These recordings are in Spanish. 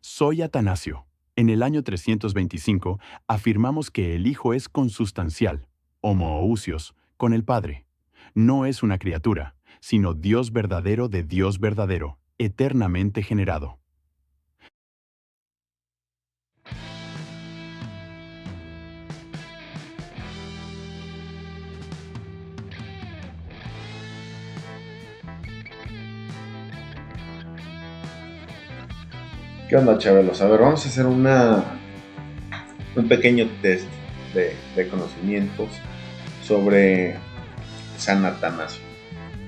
Soy Atanasio. En el año 325 afirmamos que el Hijo es consustancial, homoousios, con el Padre. No es una criatura, sino Dios verdadero de Dios verdadero, eternamente generado. ¿Qué onda, Chabelos? A ver, vamos a hacer un pequeño test de conocimientos sobre San Atanasio.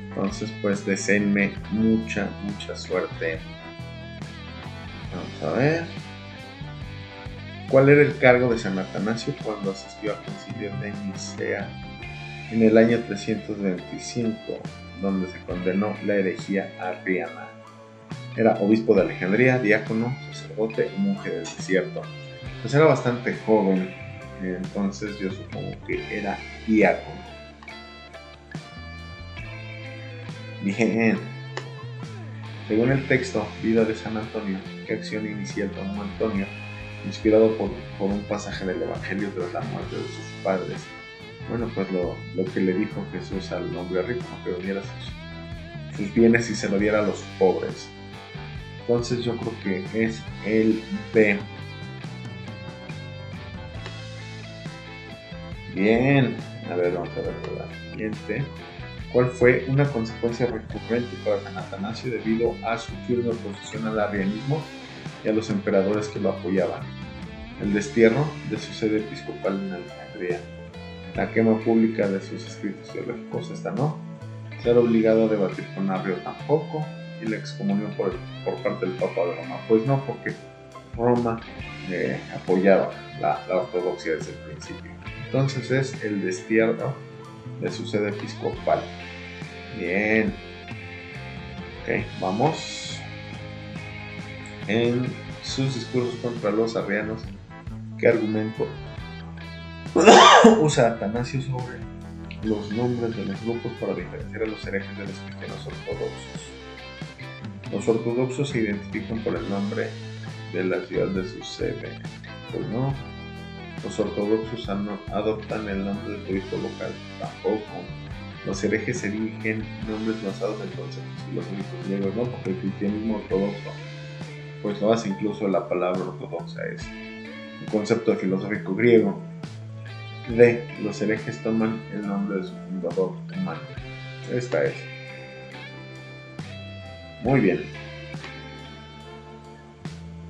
Entonces, pues, deseenme mucha suerte. Vamos a ver. ¿Cuál era el cargo de San Atanasio cuando asistió al concilio de Nicea en el año 325, donde se condenó la herejía arriana? Era obispo de Alejandría, diácono, sacerdote y monje del desierto. Pues era bastante joven, entonces yo supongo que era diácono. Bien. Según el texto Vida de San Antonio, ¿qué acción inicial tomó Antonio, inspirado por un pasaje del Evangelio tras la muerte de sus padres? Bueno, pues lo que le dijo Jesús al hombre rico, que vendiera sus bienes y se lo diera a los pobres. Entonces yo creo que es el B. Bien, a ver, vamos a ver la siguiente. ¿Cuál fue una consecuencia recurrente para San Atanasio debido a su firme oposición al arrianismo y a los emperadores que lo apoyaban? El destierro de su sede episcopal en Alejandría, la quema pública de sus escritos teológicos, esta no, ser obligado a debatir con Arrio tampoco, y la excomunión por parte del Papa de Roma. Pues no, porque Roma apoyaba la ortodoxia desde el principio. Entonces es el destierro de su sede episcopal. Bien. Ok, vamos. En sus discursos contra los arrianos, ¿qué argumento usa Atanasio sobre los nombres de los grupos para diferenciar a los herejes de los cristianos ortodoxos? Los ortodoxos se identifican por el nombre de la ciudad de su sede. Pues no. Los ortodoxos adoptan el nombre del obispo local. Tampoco. Los herejes eligen nombres basados en conceptos filosóficos griegos, no, porque el cristianismo ortodoxo pues lo hace, incluso la palabra ortodoxa es un concepto filosófico griego. D. Los herejes toman el nombre de su fundador humano. Esta es. Muy bien.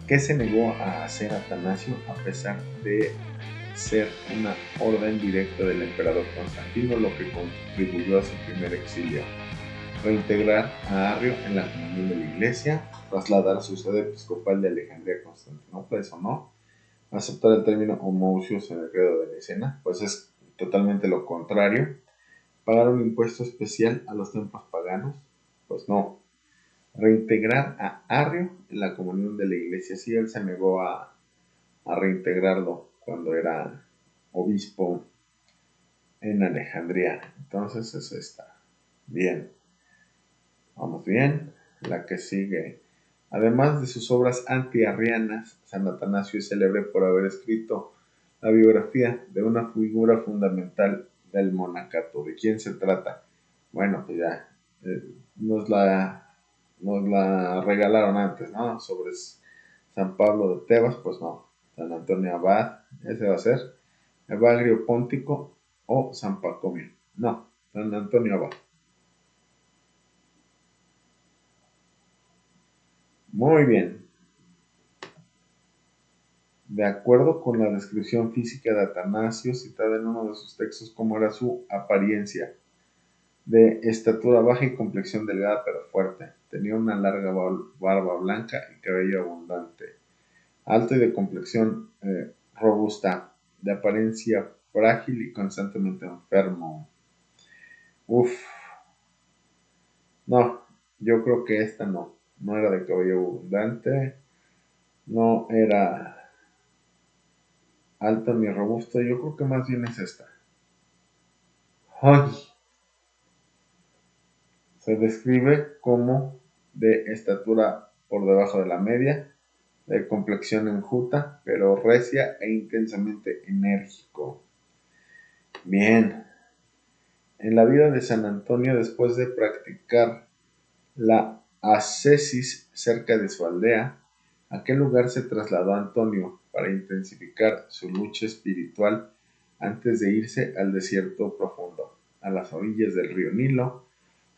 ¿Qué se negó a hacer Atanasio a pesar de ser una orden directa del emperador Constantino, lo que contribuyó a su primer exilio? Reintegrar a Arrio en la comunión de la Iglesia, trasladar su sede episcopal de Alejandría a Constantinopla, eso no, aceptar el término homoousios en el credo de Nicea, pues es totalmente lo contrario, pagar un impuesto especial a los templos paganos, pues no, reintegrar a Arrio en la comunión de la Iglesia, sí, él se negó a reintegrarlo cuando era obispo en Alejandría. Entonces es esta. Bien. Vamos bien. La que sigue. Además de sus obras antiarrianas, San Atanasio es célebre por haber escrito la biografía de una figura fundamental del monacato. ¿De quién se trata? Bueno, pues ya nos la regalaron antes, ¿no? Sobre San Pablo de Tebas, pues no. San Antonio Abad, ese va a ser. Evagrio Póntico o San Pacomio. No, San Antonio Abad. Muy bien. De acuerdo con la descripción física de Atanasio, citada en uno de sus textos, como era su apariencia: de estatura baja y complexión delgada pero fuerte. Tenía una larga barba blanca y cabello abundante. Alto y de complexión robusta. De apariencia frágil y constantemente enfermo. No, yo creo que esta no. No era de cabello abundante. No era alto ni robusto. Yo creo que más bien es esta. ¡Ay! Se describe como de estatura por debajo de la media, de complexión enjuta, pero recia e intensamente enérgico. Bien, en la vida de San Antonio, después de practicar la ascesis cerca de su aldea, a aquel lugar se trasladó Antonio para intensificar su lucha espiritual antes de irse al desierto profundo, a las orillas del río Nilo,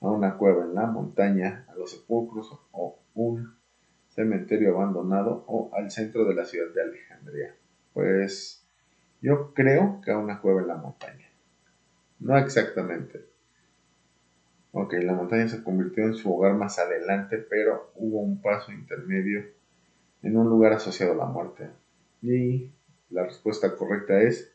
a una cueva en la montaña, a los sepulcros o un cementerio abandonado o al centro de la ciudad de Alejandría. Pues yo creo que a una cueva en la montaña. No exactamente. Ok, la montaña se convirtió en su hogar más adelante, pero hubo un paso intermedio en un lugar asociado a la muerte. Y la respuesta correcta es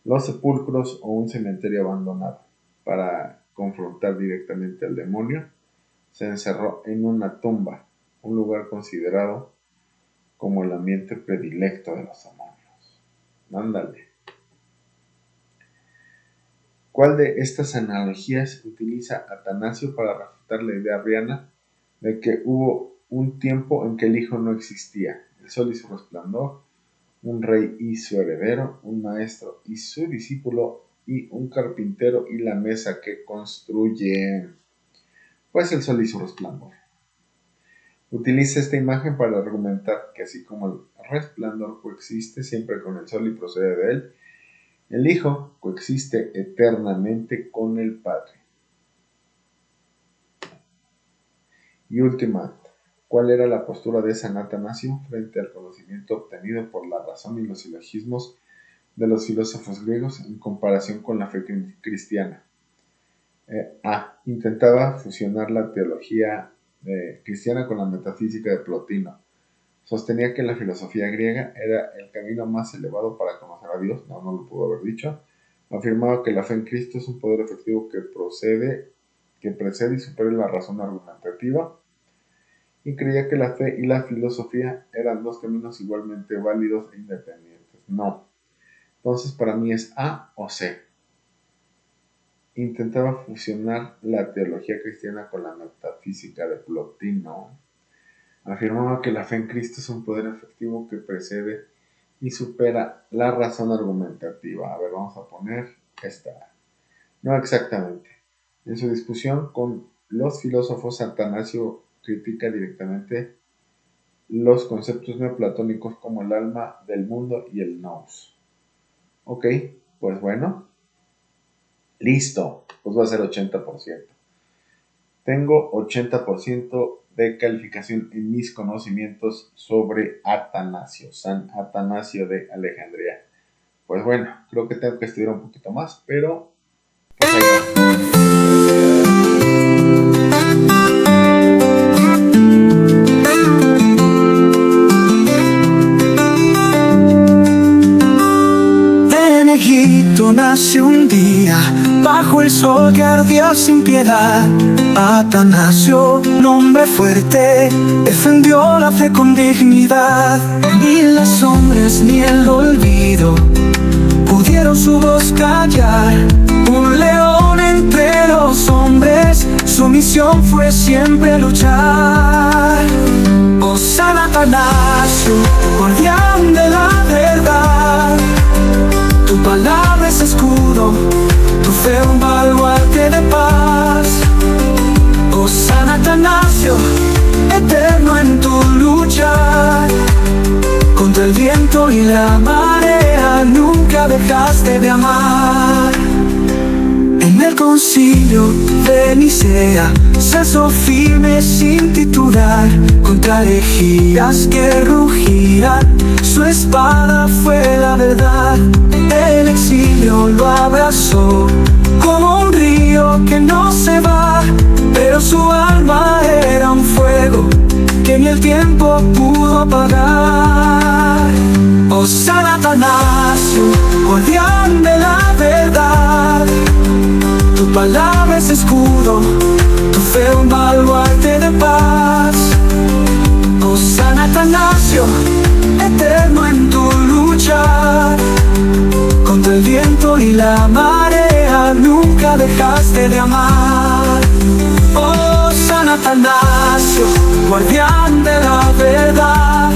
los sepulcros o un cementerio abandonado. Para confrontar directamente al demonio, se encerró en una tumba, un lugar considerado como el ambiente predilecto de los demonios. Ándale. ¿Cuál de estas analogías utiliza Atanasio para refutar la idea arriana de que hubo un tiempo en que el Hijo no existía? El sol y su resplandor, un rey y su heredero, un maestro y su discípulo, y un carpintero y la mesa que construye. Pues el sol y su resplandor. Utiliza esta imagen para argumentar que así como el resplandor coexiste siempre con el sol y procede de él, el Hijo coexiste eternamente con el Padre. Y última, ¿cuál era la postura de San Atanasio frente al conocimiento obtenido por la razón y los silogismos de los filósofos griegos en comparación con la fe cristiana? Intentaba fusionar la teología cristiana con la metafísica de Plotino. Sostenía que la filosofía griega era el camino más elevado para conocer a Dios, no lo pudo haber dicho. Afirmaba que la fe en Cristo es un poder efectivo que precede y supera la razón argumentativa, y creía que la fe y la filosofía eran dos caminos igualmente válidos e independientes. No. Entonces para mí es A o C. Intentaba fusionar la teología cristiana con la metafísica de Plotino. Afirmaba que la fe en Cristo es un poder efectivo que precede y supera la razón argumentativa. A ver, vamos a poner esta. No exactamente. En su discusión con los filósofos, Atanasio critica directamente los conceptos neoplatónicos como el alma del mundo y el nous. Ok, pues bueno. Listo, pues va a ser 80%. Tengo 80% de calificación en mis conocimientos sobre Atanasio, San Atanasio de Alejandría. Pues bueno, creo que tengo que estudiar un poquito más, pero pues ahí va. En Egipto nació un día, bajo el sol que ardía sin piedad, Atanasio, nombre fuerte, defendió la fe con dignidad. Ni las sombras ni el olvido pudieron su voz callar. Un león entre los hombres, su misión fue siempre luchar. Oh San Atanasio, guardián de la verdad, tu palabra es escudo, tu fe un baluarte de paz. Oh San Atanasio, eterno en tu lucha, contra el viento y la marea nunca dejaste de amar. En el concilio de Nicea cesó firme sin titular, contra herejías que rugían, su espada fue la verdad. El exilio lo abrazó como un río que no se va, pero su alma era un fuego que ni el tiempo pudo apagar. Oh San Atanasio, guardián de la verdad, tu palabra es escudo, tu fe un baluarte de paz. Oh San Atanasio, eterno en tu lucha, contra el viento y la marea nunca dejaste de amar. Oh San Atanasio, guardián de la verdad,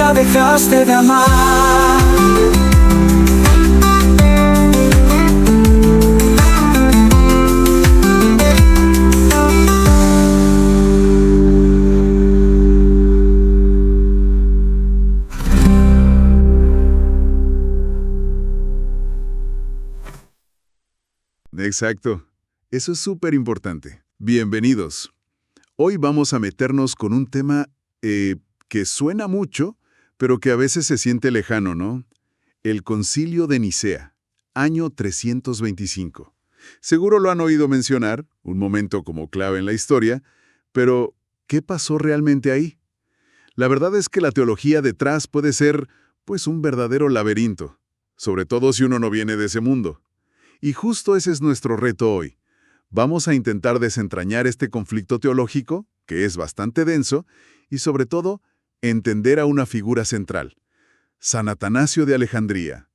nunca dejaste de amar. Exacto. Eso es súper importante. Bienvenidos. Hoy vamos a meternos con un tema que suena mucho, pero que a veces se siente lejano, ¿no? El Concilio de Nicea, año 325. Seguro lo han oído mencionar, un momento como clave en la historia, pero ¿qué pasó realmente ahí? La verdad es que la teología detrás puede ser, pues, un verdadero laberinto, sobre todo si uno no viene de ese mundo. Y justo ese es nuestro reto hoy. Vamos a intentar desentrañar este conflicto teológico, que es bastante denso, y sobre todo, entender a una figura central, San Atanasio de Alejandría.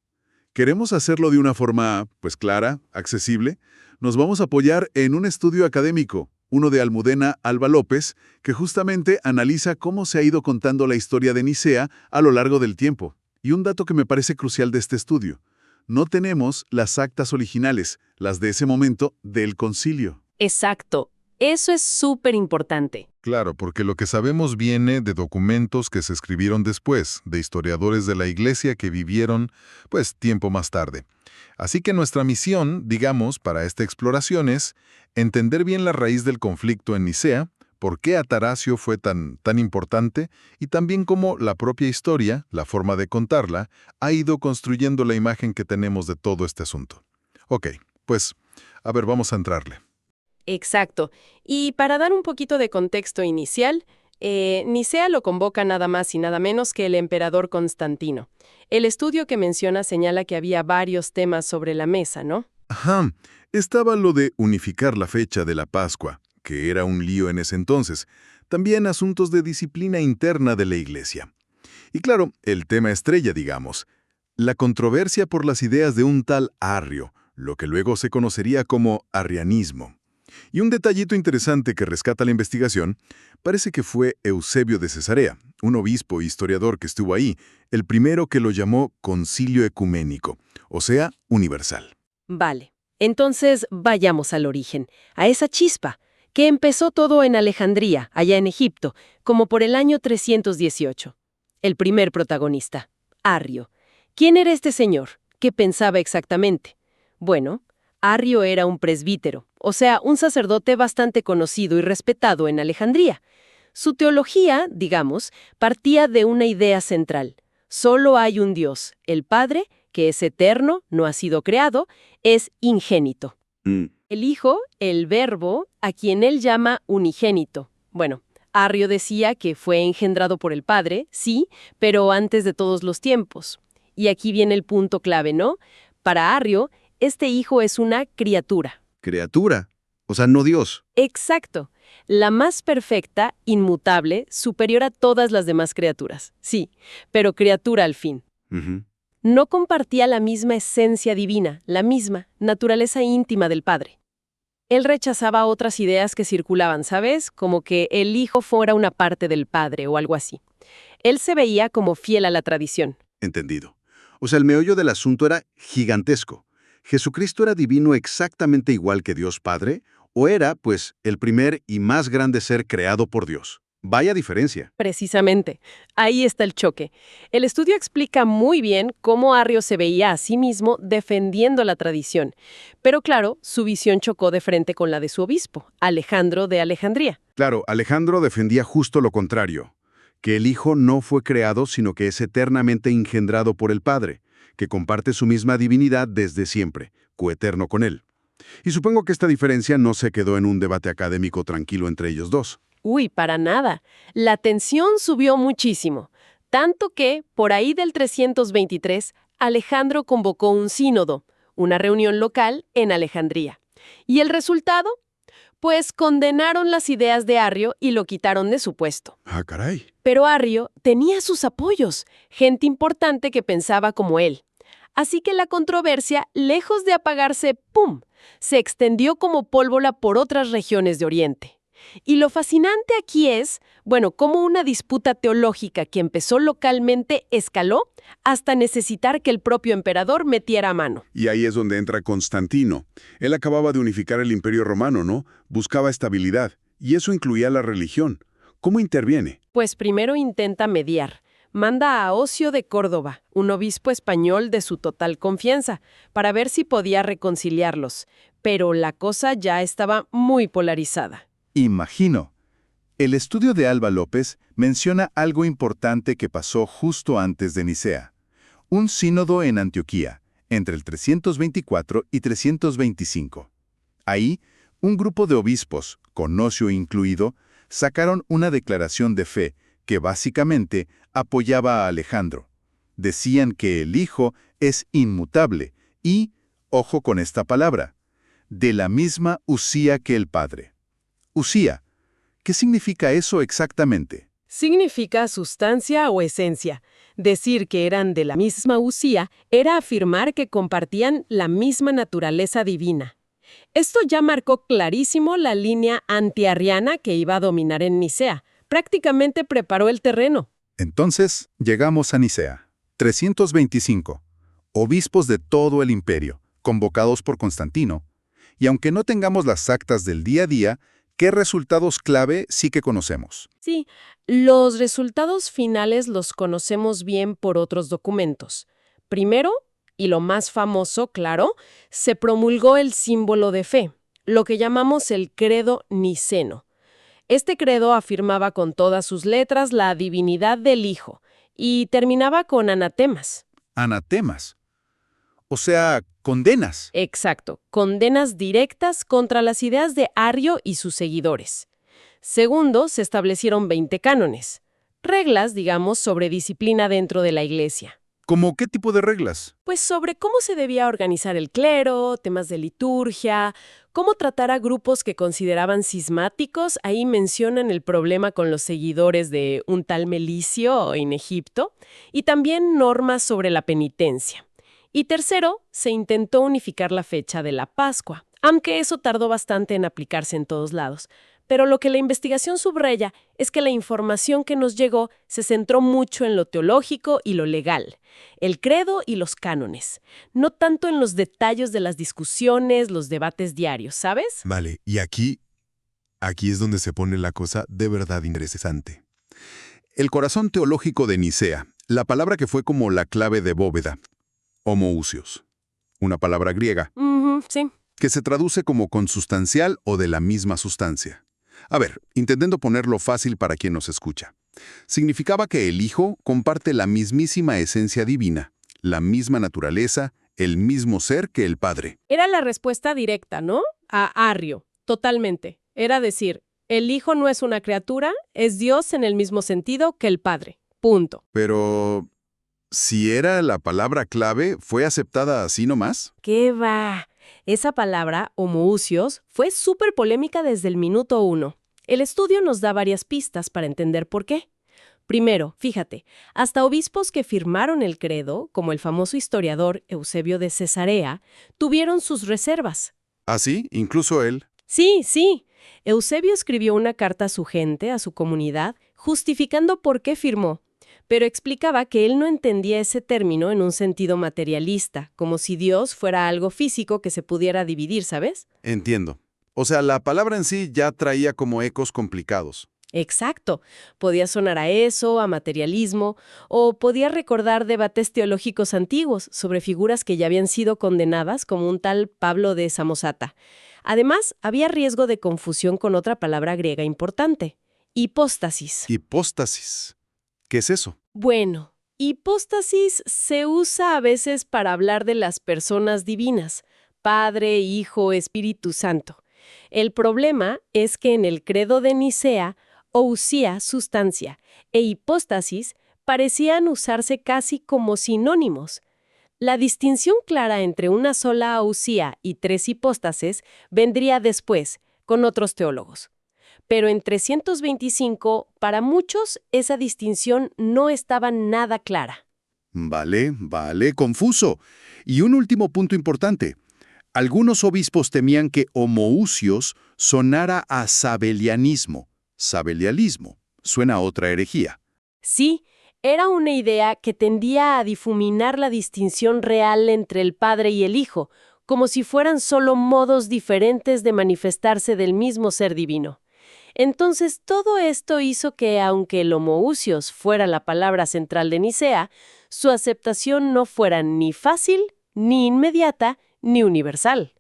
Queremos hacerlo de una forma, pues clara, accesible. Nos vamos a apoyar en un estudio académico, uno de Almudena Alba López, que justamente analiza cómo se ha ido contando la historia de Nicea a lo largo del tiempo. Y un dato que me parece crucial de este estudio: no tenemos las actas originales, las de ese momento, del concilio. Exacto. Eso es súper importante. Claro, porque lo que sabemos viene de documentos que se escribieron después, de historiadores de la Iglesia que vivieron, pues, tiempo más tarde. Así que nuestra misión, digamos, para esta exploración es entender bien la raíz del conflicto en Nicea, por qué Atanasio fue tan importante y también cómo la propia historia, la forma de contarla, ha ido construyendo la imagen que tenemos de todo este asunto. Ok, pues, a ver, vamos a entrarle. Exacto. Y para dar un poquito de contexto inicial, Nicea lo convoca nada más y nada menos que el emperador Constantino. El estudio que menciona señala que había varios temas sobre la mesa, ¿no? Ajá, estaba lo de unificar la fecha de la Pascua, que era un lío en ese entonces. También asuntos de disciplina interna de la Iglesia. Y claro, el tema estrella, digamos, la controversia por las ideas de un tal Arrio, lo que luego se conocería como arrianismo. Y un detallito interesante que rescata la investigación, parece que fue Eusebio de Cesarea, un obispo e historiador que estuvo ahí, el primero que lo llamó concilio ecuménico, o sea, universal. Vale. Entonces, vayamos al origen, a esa chispa, que empezó todo en Alejandría, allá en Egipto, como por el año 318. El primer protagonista, Arrio. ¿Quién era este señor? ¿Qué pensaba exactamente? Bueno, Arrio era un presbítero, o sea, un sacerdote bastante conocido y respetado en Alejandría. Su teología, digamos, partía de una idea central. Solo hay un Dios, el Padre, que es eterno, no ha sido creado, es ingénito. El Hijo, el Verbo, a quien él llama unigénito. Bueno, Arrio decía que fue engendrado por el Padre, sí, pero antes de todos los tiempos. Y aquí viene el punto clave, ¿no? Para Arrio, este hijo es una criatura. Criatura, o sea, no Dios. Exacto. La más perfecta, inmutable, superior a todas las demás criaturas. Sí, pero criatura al fin. No compartía la misma esencia divina, la misma naturaleza íntima del Padre. Él rechazaba otras ideas que circulaban, ¿sabes? Como que el Hijo fuera una parte del Padre o algo así. Él se veía como fiel a la tradición. Entendido. O sea, el meollo del asunto era gigantesco. ¿Jesucristo era divino exactamente igual que Dios Padre? ¿O era, pues, el primer y más grande ser creado por Dios? Vaya diferencia. Precisamente. Ahí está el choque. El estudio explica muy bien cómo Arrio se veía a sí mismo defendiendo la tradición. Pero claro, su visión chocó de frente con la de su obispo, Alejandro de Alejandría. Claro, Alejandro defendía justo lo contrario, que el Hijo no fue creado, sino que es eternamente engendrado por el Padre, que comparte su misma divinidad desde siempre, coeterno con él. Y supongo que esta diferencia no se quedó en un debate académico tranquilo entre ellos dos. Uy, para nada. La tensión subió muchísimo. Tanto que, por ahí del 323, Alejandro convocó un sínodo, una reunión local en Alejandría. ¿Y el resultado? Pues condenaron las ideas de Arrio y lo quitaron de su puesto. Ah, caray. Pero Arrio tenía sus apoyos, gente importante que pensaba como él. Así que la controversia, lejos de apagarse, ¡pum!, se extendió como pólvora por otras regiones de Oriente. Y lo fascinante aquí es, bueno, cómo una disputa teológica que empezó localmente escaló hasta necesitar que el propio emperador metiera mano. Y ahí es donde entra Constantino. Él acababa de unificar el Imperio Romano, ¿no? Buscaba estabilidad, y eso incluía la religión. ¿Cómo interviene? Pues primero intenta mediar. Manda a Ocio de Córdoba, un obispo español de su total confianza, para ver si podía reconciliarlos. Pero la cosa ya estaba muy polarizada. Imagino. El estudio de Alba López menciona algo importante que pasó justo antes de Nicea. Un sínodo en Antioquía, entre el 324 y 325. Ahí, un grupo de obispos, con Ocio incluido, sacaron una declaración de fe que básicamente apoyaba a Alejandro. Decían que el Hijo es inmutable y, ojo con esta palabra, de la misma usía que el Padre. Usía, ¿qué significa eso exactamente? Significa sustancia o esencia. Decir que eran de la misma usía era afirmar que compartían la misma naturaleza divina. Esto ya marcó clarísimo la línea antiarriana que iba a dominar en Nicea. Prácticamente preparó el terreno. Entonces, llegamos a Nicea. 325. Obispos de todo el imperio, convocados por Constantino. Y aunque no tengamos las actas del día a día, ¿qué resultados clave sí que conocemos? Sí, los resultados finales los conocemos bien por otros documentos. Primero, y lo más famoso, claro, se promulgó el símbolo de fe, lo que llamamos el credo niceno. Este credo afirmaba con todas sus letras la divinidad del Hijo y terminaba con anatemas. Anatemas. O sea, condenas. Exacto, condenas directas contra las ideas de Arrio y sus seguidores. Segundo, se establecieron 20 cánones, reglas, digamos, sobre disciplina dentro de la Iglesia. ¿Cómo qué tipo de reglas? Pues sobre cómo se debía organizar el clero, temas de liturgia, cómo tratar a grupos que consideraban cismáticos. Ahí mencionan el problema con los seguidores de un tal Melicio en Egipto, y también normas sobre la penitencia. Y tercero, se intentó unificar la fecha de la Pascua, aunque eso tardó bastante en aplicarse en todos lados. Pero lo que la investigación subraya es que la información que nos llegó se centró mucho en lo teológico y lo legal, el credo y los cánones, no tanto en los detalles de las discusiones, los debates diarios, ¿sabes? Vale, y aquí es donde se pone la cosa de verdad interesante. El corazón teológico de Nicea, la palabra que fue como la clave de bóveda, homoousios, una palabra griega, Sí. que se traduce como consustancial o de la misma sustancia. A ver, intentando ponerlo fácil para quien nos escucha. Significaba que el Hijo comparte la mismísima esencia divina, la misma naturaleza, el mismo ser que el Padre. Era la respuesta directa, ¿no? A Arrio, totalmente. Era decir, el Hijo no es una criatura, es Dios en el mismo sentido que el Padre. Punto. Pero, si era la palabra clave, ¿fue aceptada así nomás? ¿Qué va? Esa palabra, homoousios, fue súper polémica desde el minuto 1. El estudio nos da varias pistas para entender por qué. Primero, fíjate, hasta obispos que firmaron el credo, como el famoso historiador Eusebio de Cesarea, tuvieron sus reservas. ¿Ah, sí? ¿Incluso él? Sí. Eusebio escribió una carta a su gente, a su comunidad, justificando por qué firmó, pero explicaba que él no entendía ese término en un sentido materialista, como si Dios fuera algo físico que se pudiera dividir, ¿sabes? Entiendo. O sea, la palabra en sí ya traía como ecos complicados. Exacto. Podía sonar a eso, a materialismo, o podía recordar debates teológicos antiguos sobre figuras que ya habían sido condenadas, como un tal Pablo de Samosata. Además, había riesgo de confusión con otra palabra griega importante, hipóstasis. Hipóstasis. ¿Qué es eso? Bueno, hipóstasis se usa a veces para hablar de las personas divinas, Padre, Hijo, Espíritu Santo. El problema es que en el credo de Nicea, ousia, sustancia, e hipóstasis parecían usarse casi como sinónimos. La distinción clara entre una sola ousia y 3 hipóstasis vendría después, con otros teólogos. Pero en 325, para muchos, esa distinción no estaba nada clara. Vale, confuso. Y un último punto importante. Algunos obispos temían que homoousios sonara a sabelianismo. Sabelialismo. Suena a otra herejía. Sí, era una idea que tendía a difuminar la distinción real entre el Padre y el Hijo, como si fueran solo modos diferentes de manifestarse del mismo ser divino. Entonces, todo esto hizo que, aunque el homoousios fuera la palabra central de Nicea, su aceptación no fuera ni fácil, ni inmediata, ni universal.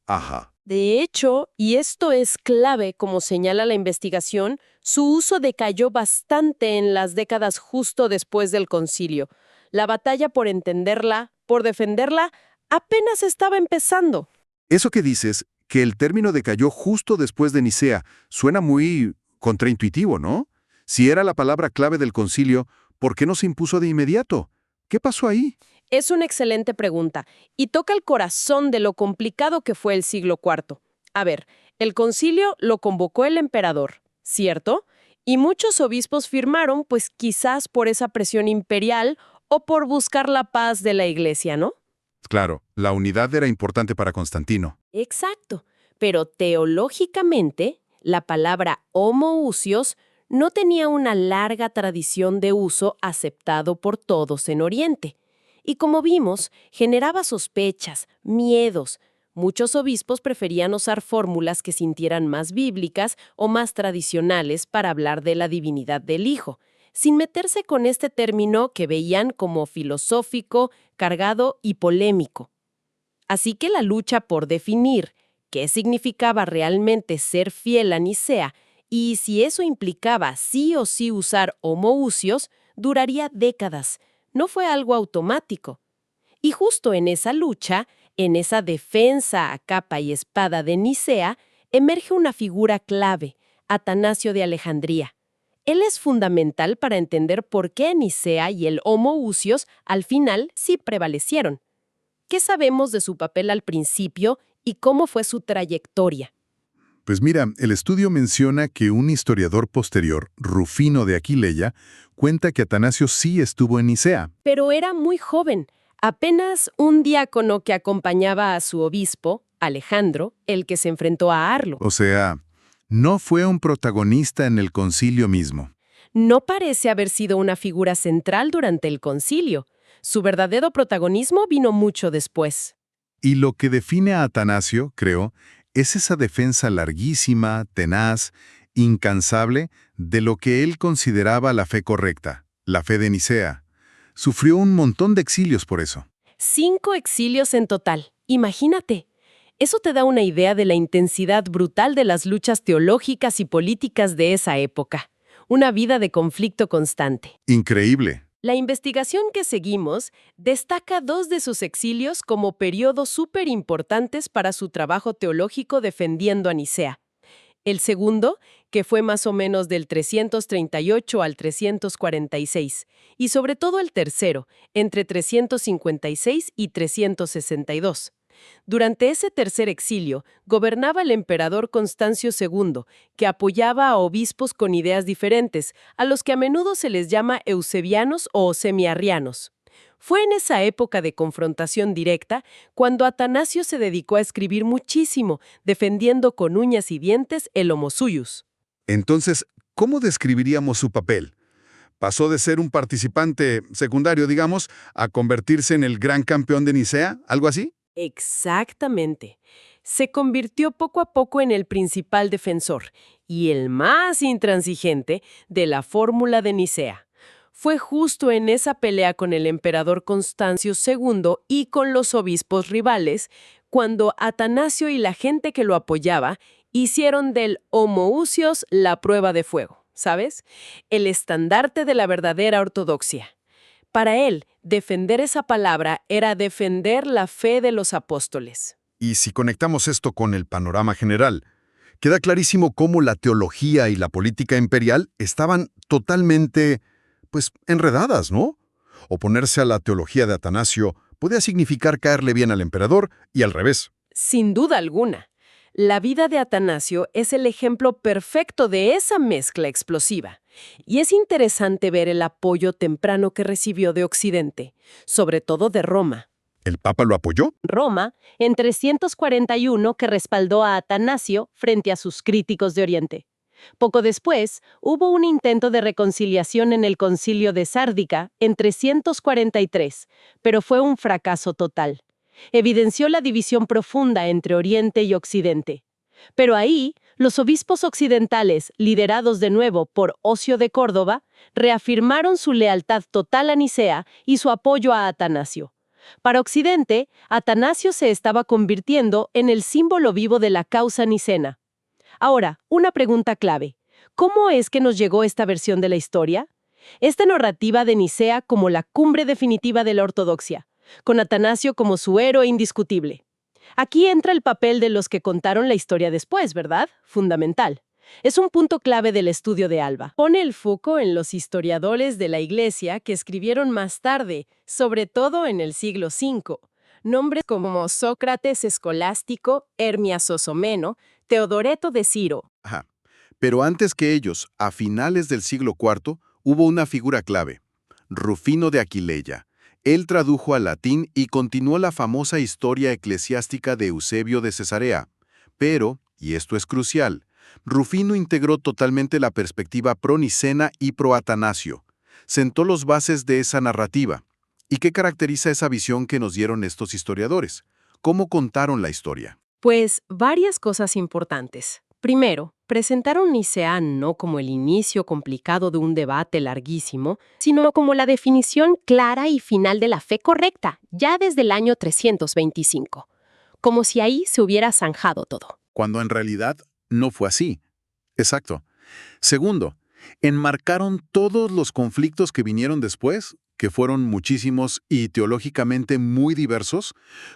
Ajá. De hecho, y esto es clave como señala la investigación, su uso decayó bastante en las décadas justo después del concilio. La batalla por entenderla, por defenderla, apenas estaba empezando. Eso que dices, que el término decayó justo después de Nicea, suena muy contraintuitivo, ¿no? Si era la palabra clave del concilio, ¿por qué no se impuso de inmediato? ¿Qué pasó ahí? Es una excelente pregunta y toca el corazón de lo complicado que fue el siglo IV. A ver, el concilio lo convocó el emperador, ¿cierto? Y muchos obispos firmaron, pues quizás por esa presión imperial o por buscar la paz de la iglesia, ¿no? Claro, la unidad era importante para Constantino. Exacto, pero teológicamente, la palabra homoousios no tenía una larga tradición de uso aceptado por todos en Oriente. Y como vimos, generaba sospechas, miedos. Muchos obispos preferían usar fórmulas que sintieran más bíblicas o más tradicionales para hablar de la divinidad del Hijo, sin meterse con este término que veían como filosófico, cargado y polémico. Así que la lucha por definir qué significaba realmente ser fiel a Nicea y si eso implicaba sí o sí usar homoousios, duraría décadas. No fue algo automático. Y justo en esa lucha, en esa defensa a capa y espada de Nicea, emerge una figura clave, Atanasio de Alejandría. Él es fundamental para entender por qué Nicea y el homoousios al final sí prevalecieron. ¿Qué sabemos de su papel al principio y cómo fue su trayectoria? Pues mira, el estudio menciona que un historiador posterior, Rufino de Aquileia, cuenta que Atanasio sí estuvo en Nicea. Pero era muy joven, apenas un diácono que acompañaba a su obispo, Alejandro, el que se enfrentó a Arlo. O sea, no fue un protagonista en el concilio mismo. No parece haber sido una figura central durante el concilio. Su verdadero protagonismo vino mucho después. Y lo que define a Atanasio, creo, es esa defensa larguísima, tenaz, incansable de lo que él consideraba la fe correcta, la fe de Nicea. Sufrió un montón de exilios por eso. 5 exilios en total. Imagínate. Eso te da una idea de la intensidad brutal de las luchas teológicas y políticas de esa época. Una vida de conflicto constante. Increíble. La investigación que seguimos destaca 2 de sus exilios como periodos súper importantes para su trabajo teológico defendiendo a Nicea. El segundo, que fue más o menos del 338 al 346, y sobre todo el tercero, entre 356 y 362. Durante ese tercer exilio, gobernaba el emperador Constancio II, que apoyaba a obispos con ideas diferentes, a los que a menudo se les llama eusebianos o semiarrianos. Fue en esa época de confrontación directa cuando Atanasio se dedicó a escribir muchísimo, defendiendo con uñas y dientes el Homo Suius. Entonces, ¿cómo describiríamos su papel? ¿Pasó de ser un participante secundario, digamos, a convertirse en el gran campeón de Nicea? ¿Algo así? Exactamente. Se convirtió poco a poco en el principal defensor y el más intransigente de la fórmula de Nicea. Fue justo en esa pelea con el emperador Constancio II y con los obispos rivales cuando Atanasio y la gente que lo apoyaba hicieron del homoousios la prueba de fuego, ¿sabes? El estandarte de la verdadera ortodoxia. Para él, defender esa palabra era defender la fe de los apóstoles. Y si conectamos esto con el panorama general, queda clarísimo cómo la teología y la política imperial estaban totalmente, enredadas, ¿no? Oponerse a la teología de Atanasio podía significar caerle bien al emperador y al revés. Sin duda alguna. La vida de Atanasio es el ejemplo perfecto de esa mezcla explosiva. Y es interesante ver el apoyo temprano que recibió de Occidente, sobre todo de Roma. ¿El Papa lo apoyó? Roma, en 341, que respaldó a Atanasio frente a sus críticos de Oriente. Poco después, hubo un intento de reconciliación en el Concilio de Sárdica en 343, pero fue un fracaso total. Evidenció la división profunda entre Oriente y Occidente. Pero ahí, los obispos occidentales, liderados de nuevo por Ocio de Córdoba, reafirmaron su lealtad total a Nicea y su apoyo a Atanasio. Para Occidente, Atanasio se estaba convirtiendo en el símbolo vivo de la causa nicena. Ahora, una pregunta clave. ¿Cómo es que nos llegó esta versión de la historia? Esta narrativa de Nicea como la cumbre definitiva de la ortodoxia, con Atanasio como su héroe indiscutible. Aquí entra el papel de los que contaron la historia después, ¿verdad? Fundamental. Es un punto clave del estudio de Alba. Pone el foco en los historiadores de la Iglesia que escribieron más tarde, sobre todo en el siglo V. Nombres como Sócrates Escolástico, Hermias Sosomeno, Teodoreto de Ciro. Ajá. Pero antes que ellos, a finales del siglo IV, hubo una figura clave, Rufino de Aquileia. Él tradujo al latín y continuó la famosa historia eclesiástica de Eusebio de Cesarea. Pero, y esto es crucial, Rufino integró totalmente la perspectiva pro-nicena y pro-Atanasio. Sentó los bases de esa narrativa. ¿Y qué caracteriza esa visión que nos dieron estos historiadores? ¿Cómo contaron la historia? Pues varias cosas importantes. Primero, presentaron Nicea no como el inicio complicado de un debate larguísimo, sino como la definición clara y final de la fe correcta, ya desde el año 325. Como si ahí se hubiera zanjado todo. Cuando en realidad no fue así. Exacto. Segundo, enmarcaron todos los conflictos que vinieron después, que fueron muchísimos y teológicamente muy diversos,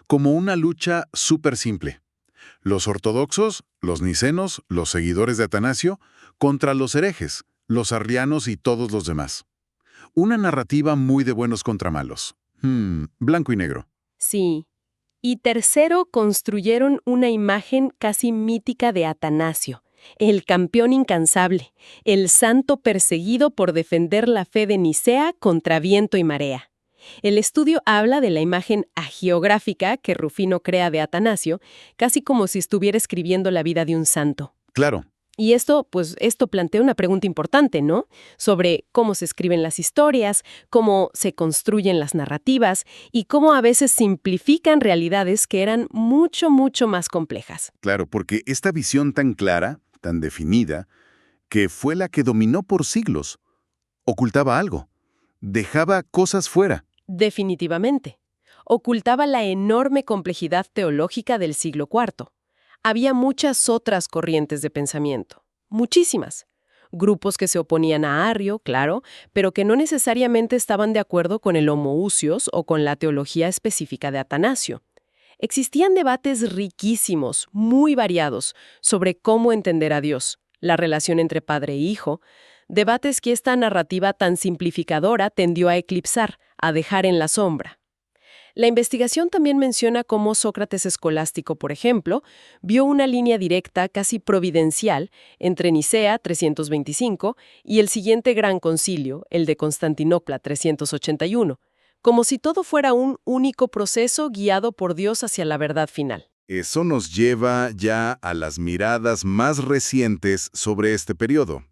como una lucha súper simple. Los ortodoxos, los nicenos, los seguidores de Atanasio, contra los herejes, los arrianos y todos los demás. Una narrativa muy de buenos contra malos. Blanco y negro. Sí. Y tercero, construyeron una imagen casi mítica de Atanasio, el campeón incansable, el santo perseguido por defender la fe de Nicea contra viento y marea. El estudio habla de la imagen hagiográfica que Rufino crea de Atanasio, casi como si estuviera escribiendo la vida de un santo. Claro. Y esto plantea una pregunta importante, ¿no? Sobre cómo se escriben las historias, cómo se construyen las narrativas y cómo a veces simplifican realidades que eran mucho, mucho más complejas. Claro, porque esta visión tan clara, tan definida, que fue la que dominó por siglos, ocultaba algo, dejaba cosas fuera. Definitivamente. Ocultaba la enorme complejidad teológica del siglo IV. Había muchas otras corrientes de pensamiento, muchísimas. Grupos que se oponían a Arrio, claro, pero que no necesariamente estaban de acuerdo con el homoousios o con la teología específica de Atanasio. Existían debates riquísimos, muy variados, sobre cómo entender a Dios, la relación entre padre e hijo, debates que esta narrativa tan simplificadora tendió a eclipsar, a dejar en la sombra. La investigación también menciona cómo Sócrates Escolástico, por ejemplo, vio una línea directa casi providencial entre Nicea, 325, y el siguiente gran concilio, el de Constantinopla, 381, como si todo fuera un único proceso guiado por Dios hacia la verdad final. Eso nos lleva ya a las miradas más recientes sobre este periodo.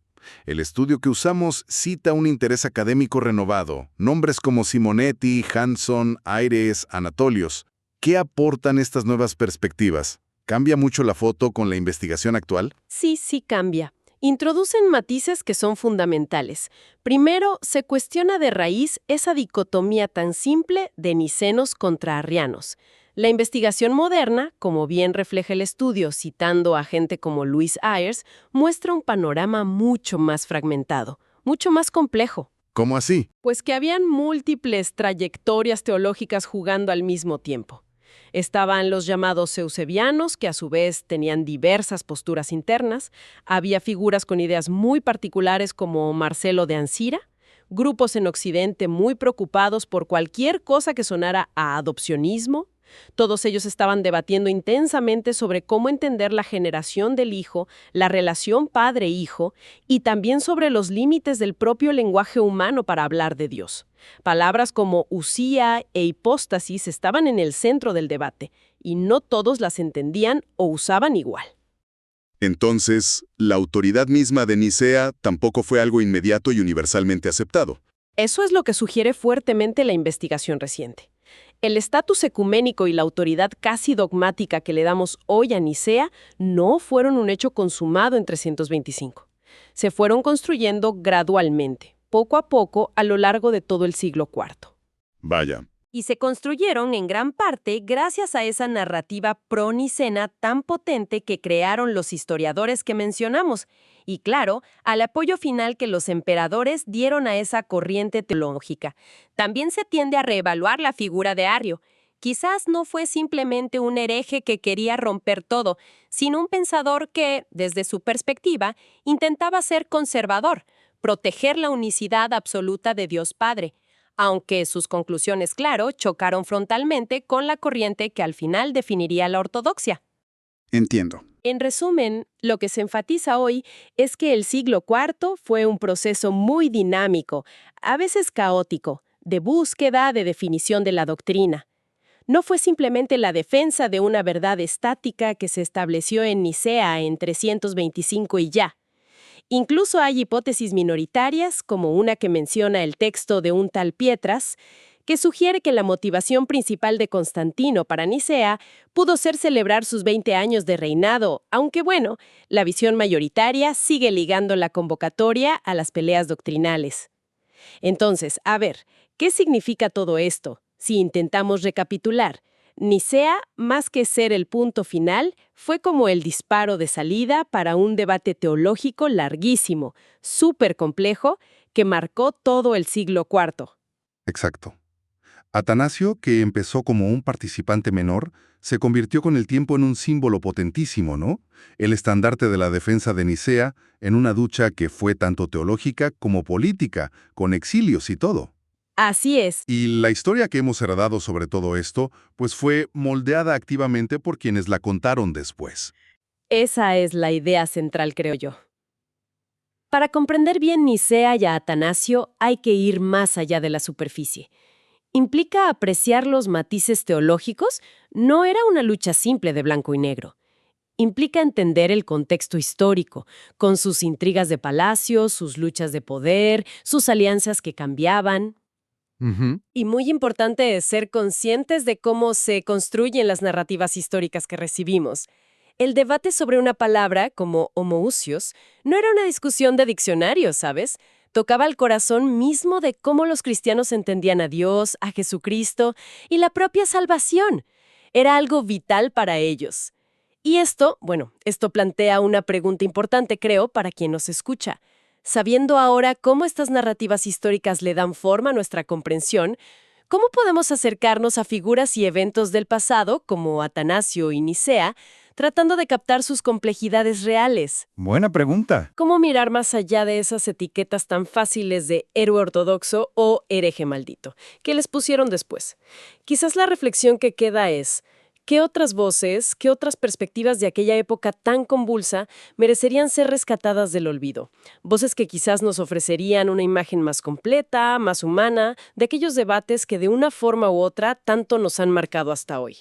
El estudio que usamos cita un interés académico renovado, nombres como Simonetti, Hanson, Ayres, Anatolios. ¿Qué aportan estas nuevas perspectivas? ¿Cambia mucho la foto con la investigación actual? Sí cambia. Introducen matices que son fundamentales. Primero, se cuestiona de raíz esa dicotomía tan simple de nicenos contra arrianos. La investigación moderna, como bien refleja el estudio citando a gente como Louis Ayres, muestra un panorama mucho más fragmentado, mucho más complejo. ¿Cómo así? Pues que habían múltiples trayectorias teológicas jugando al mismo tiempo. Estaban los llamados eusebianos, que a su vez tenían diversas posturas internas. Había figuras con ideas muy particulares como Marcelo de Ancira, grupos en Occidente muy preocupados por cualquier cosa que sonara a adopcionismo, Todos ellos estaban debatiendo intensamente sobre cómo entender la generación del Hijo, la relación padre-hijo y también sobre los límites del propio lenguaje humano para hablar de Dios. Palabras como usía e hipóstasis estaban en el centro del debate, y no todos las entendían o usaban igual. Entonces, la autoridad misma de Nicea tampoco fue algo inmediato y universalmente aceptado. Eso es lo que sugiere fuertemente la investigación reciente. El estatus ecuménico y la autoridad casi dogmática que le damos hoy a Nicea no fueron un hecho consumado en 325. Se fueron construyendo gradualmente, poco a poco, a lo largo de todo el siglo IV. Vaya. Y se construyeron en gran parte gracias a esa narrativa pro-nicena tan potente que crearon los historiadores que mencionamos, y claro, al apoyo final que los emperadores dieron a esa corriente teológica. También se tiende a reevaluar la figura de Arrio. Quizás no fue simplemente un hereje que quería romper todo, sino un pensador que, desde su perspectiva, intentaba ser conservador, proteger la unicidad absoluta de Dios Padre, aunque sus conclusiones, claro, chocaron frontalmente con la corriente que al final definiría la ortodoxia. Entiendo. En resumen, lo que se enfatiza hoy es que el siglo IV fue un proceso muy dinámico, a veces caótico, de búsqueda, de definición de la doctrina. No fue simplemente la defensa de una verdad estática que se estableció en Nicea en 325 y ya. Incluso hay hipótesis minoritarias, como una que menciona el texto de un tal Pietras, que sugiere que la motivación principal de Constantino para Nicea pudo ser celebrar sus 20 años de reinado, aunque bueno, la visión mayoritaria sigue ligando la convocatoria a las peleas doctrinales. Entonces, a ver, ¿qué significa todo esto? Si intentamos recapitular, Nicea, más que ser el punto final, fue como el disparo de salida para un debate teológico larguísimo, súper complejo, que marcó todo el siglo IV. Exacto. Atanasio, que empezó como un participante menor, se convirtió con el tiempo en un símbolo potentísimo, ¿no? El estandarte de la defensa de Nicea en una ducha que fue tanto teológica como política, con exilios y todo. Así es. Y la historia que hemos heredado sobre todo esto, pues fue moldeada activamente por quienes la contaron después. Esa es la idea central, creo yo. Para comprender bien Nicea y a Atanasio, hay que ir más allá de la superficie. ¿Implica apreciar los matices teológicos? No era una lucha simple de blanco y negro. Implica entender el contexto histórico, con sus intrigas de palacio, sus luchas de poder, sus alianzas que cambiaban. Y muy importante es ser conscientes de cómo se construyen las narrativas históricas que recibimos. El debate sobre una palabra, como homoousios, no era una discusión de diccionario, ¿sabes? Tocaba el corazón mismo de cómo los cristianos entendían a Dios, a Jesucristo y la propia salvación. Era algo vital para ellos. Y esto plantea una pregunta importante, creo, para quien nos escucha. Sabiendo ahora cómo estas narrativas históricas le dan forma a nuestra comprensión, ¿cómo podemos acercarnos a figuras y eventos del pasado, como Atanasio y Nicea, tratando de captar sus complejidades reales? Buena pregunta. ¿Cómo mirar más allá de esas etiquetas tan fáciles de héroe ortodoxo o hereje maldito, que les pusieron después? Quizás la reflexión que queda es: ¿qué otras voces, qué otras perspectivas de aquella época tan convulsa merecerían ser rescatadas del olvido? Voces que quizás nos ofrecerían una imagen más completa, más humana, de aquellos debates que de una forma u otra tanto nos han marcado hasta hoy.